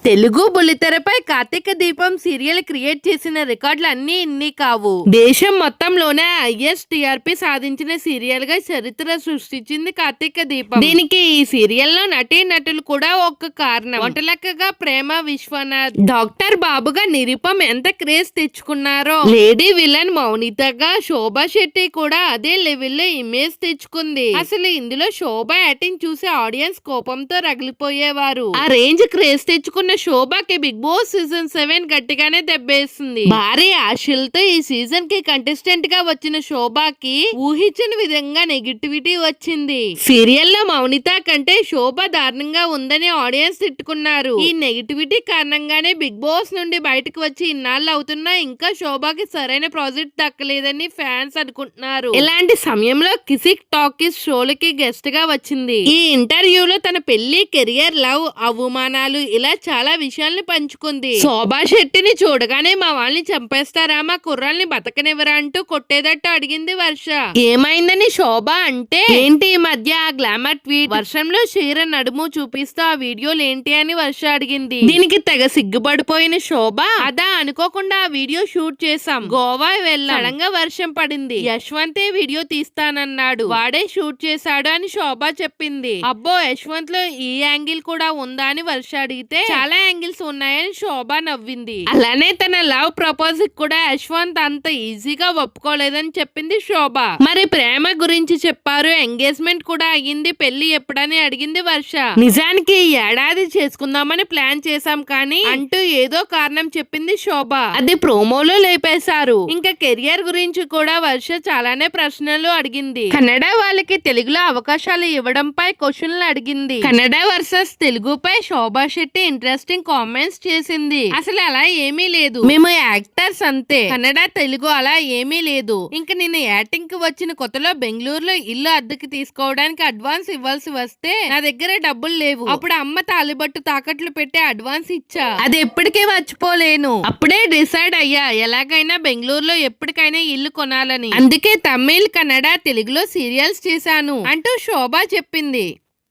తెలుగు బుల్లితెరపై కార్తీక దీపం serial create చేసిన రికార్డులు అన్ని ఇన్ని కావు. దేశం మొత్తంలోనే హైయెస్ట్ టీఆర్పీ సాధించిన సీరియల్ గా చరిత్ర సృష్టించింది కార్తీక దీపం. దీనికి ఈ సీరియల్ లో నటులు కూడా ఒక కారణం. వంటలక్కగా ప్రేమ విశ్వనాథ్, డాక్టర్ బాబుగా నిరుపం ఎంత craze తెచ్చుకున్నారో, lady villain మౌనితగా Shobha Shetty కూడా అదే లెవెల్లో ఇమేజ్ తెచ్చుకుంది. అసలు ఇందులో శోభా యాక్టింగ్ చూసి ఆడియన్స్ కోపంతో రగిలిపోయేవారు. ఆ రేంజ్ క్రేజ్ తెచ్చుకున్న శోభాకి బిగ్ బాస్ సీజన్ 7 గట్టిగానే దెబ్బేస్తుంది. భారీ ఆశలతో ఈ సీజన్ కి కంటెస్టెంట్ గా వచ్చిన శోభాకి ఊహించిన విధంగా నెగిటివిటీ వచ్చింది. సీరియల్ లో మౌనిత కంటే శోభ దారుణంగా ఉందని ఆడియన్స్ తిట్టుకున్నారు. ఈ నెగిటివిటీ కారణంగానే బిగ్ బాస్ నుండి బయటకు వచ్చి ఇన్నాళ్ళు అవుతున్నా ఇంకా శోభాకి సరైన ప్రాజెక్ట్ దక్కలేదని ఫ్యాన్స్ అనుకుంటున్నారు. ఇలాంటి సమయంలో కిసిక్ టాకీస్ షోలకి గెస్ట్ గా వచ్చింది. ఈ ఇంటర్వ్యూలో తన పెళ్లి, కెరియర్, లవ్, అవమానాలు ఇలా చాలా విషయాల్ని పంచుకుంది. శోభా శెట్టిని చూడగానే మా వాళ్ళని చంపేస్తారా, మా కుర్రాల్ని బతకనివ్వరా అంటూ కొట్టేదట్టు అడిగింది వర్ష. ఏమైందని శోభ అంటే, ఏంటి ఈ మధ్య ఆ గ్లామర్ ట్వీట్, వర్షంలో చీర నడుము చూపిస్తూ ఆ వీడియోలు ఏంటి అని వర్ష అడిగింది. దీనికి తెగ సిగ్గుపడిపోయిన శోభ, అదా అనుకోకుండా ఆ వీడియో షూట్ చేసాం, గోవా వెళ్ళాం, సడన్గా వర్షం పడింది, యశ్వంతే వీడియో తీస్తానన్నాడు, వాడే షూట్ చేశాడు అని శోభ చెప్పింది. అబ్బో యశ్వంత్ లో ఈ యాంగిల్ కూడా ఉందా అని వర్ష అడిగితే, చాలా యాంగిల్స్ ఉన్నాయని శోభ నవ్వింది. అలానే తన లవ్ ప్రపోజల్ కూడా యశ్వంత్ అంత ఈజీగా ఒప్పుకోలేదని చెప్పింది శోభ. మరి ప్రేమ గురించి చెప్పారు, ఎంగేజ్మెంట్ కూడా అయ్యింది, పెళ్లి ఎప్పుడని అడిగింది వర్ష. నిజానికి ఈ ఏడాది చేసుకుందామని ప్లాన్ చేశాం కానీ అంటూ ఏదో కారణం చెప్పింది శోభ. అది ప్రోమోలో లేపేశారు. ఇంకా కెరియర్ గురించి కూడా వర్ష చాలానే ప్రశ్నలు అడిగింది. కన్నడ వాళ్ళకి తెలుగులో అవకాశాలు ఇవ్వడంపై క్వశ్చన్లు అడిగింది. Kannada versus తెలుగుపై Shobha Shetty interesting comments చేసింది. అసలు అలా ఏమీ లేదు, మేము యాక్టర్స్ అంతే, కన్నడ తెలుగు అలా ఏమీ లేదు. ఇంకా నేను యాక్టింగ్ కి వచ్చిన కొత్తలో బెంగళూరులో ఇల్లు అద్దెకి తీసుకోవడానికి అడ్వాన్స్ ఇవ్వాల్సి వస్తే నా దగ్గర డబ్బులు లేవు. అప్పుడు అమ్మ తాలిబట్టు తాకట్లు పెట్టి అడ్వాన్స్ ఇచ్చా, అది ఎప్పటికీ మర్చిపోలేను. అప్పుడే డిసైడ్ అయ్యా ఎలాగైనా బెంగళూరులో ఎప్పటికైనా ఇల్లు కొనాలని. అందుకే తమిళ్, కన్నడ, తెలుగులో సీరియల్స్ చేశాను అంటూ శోభ చెప్పింది.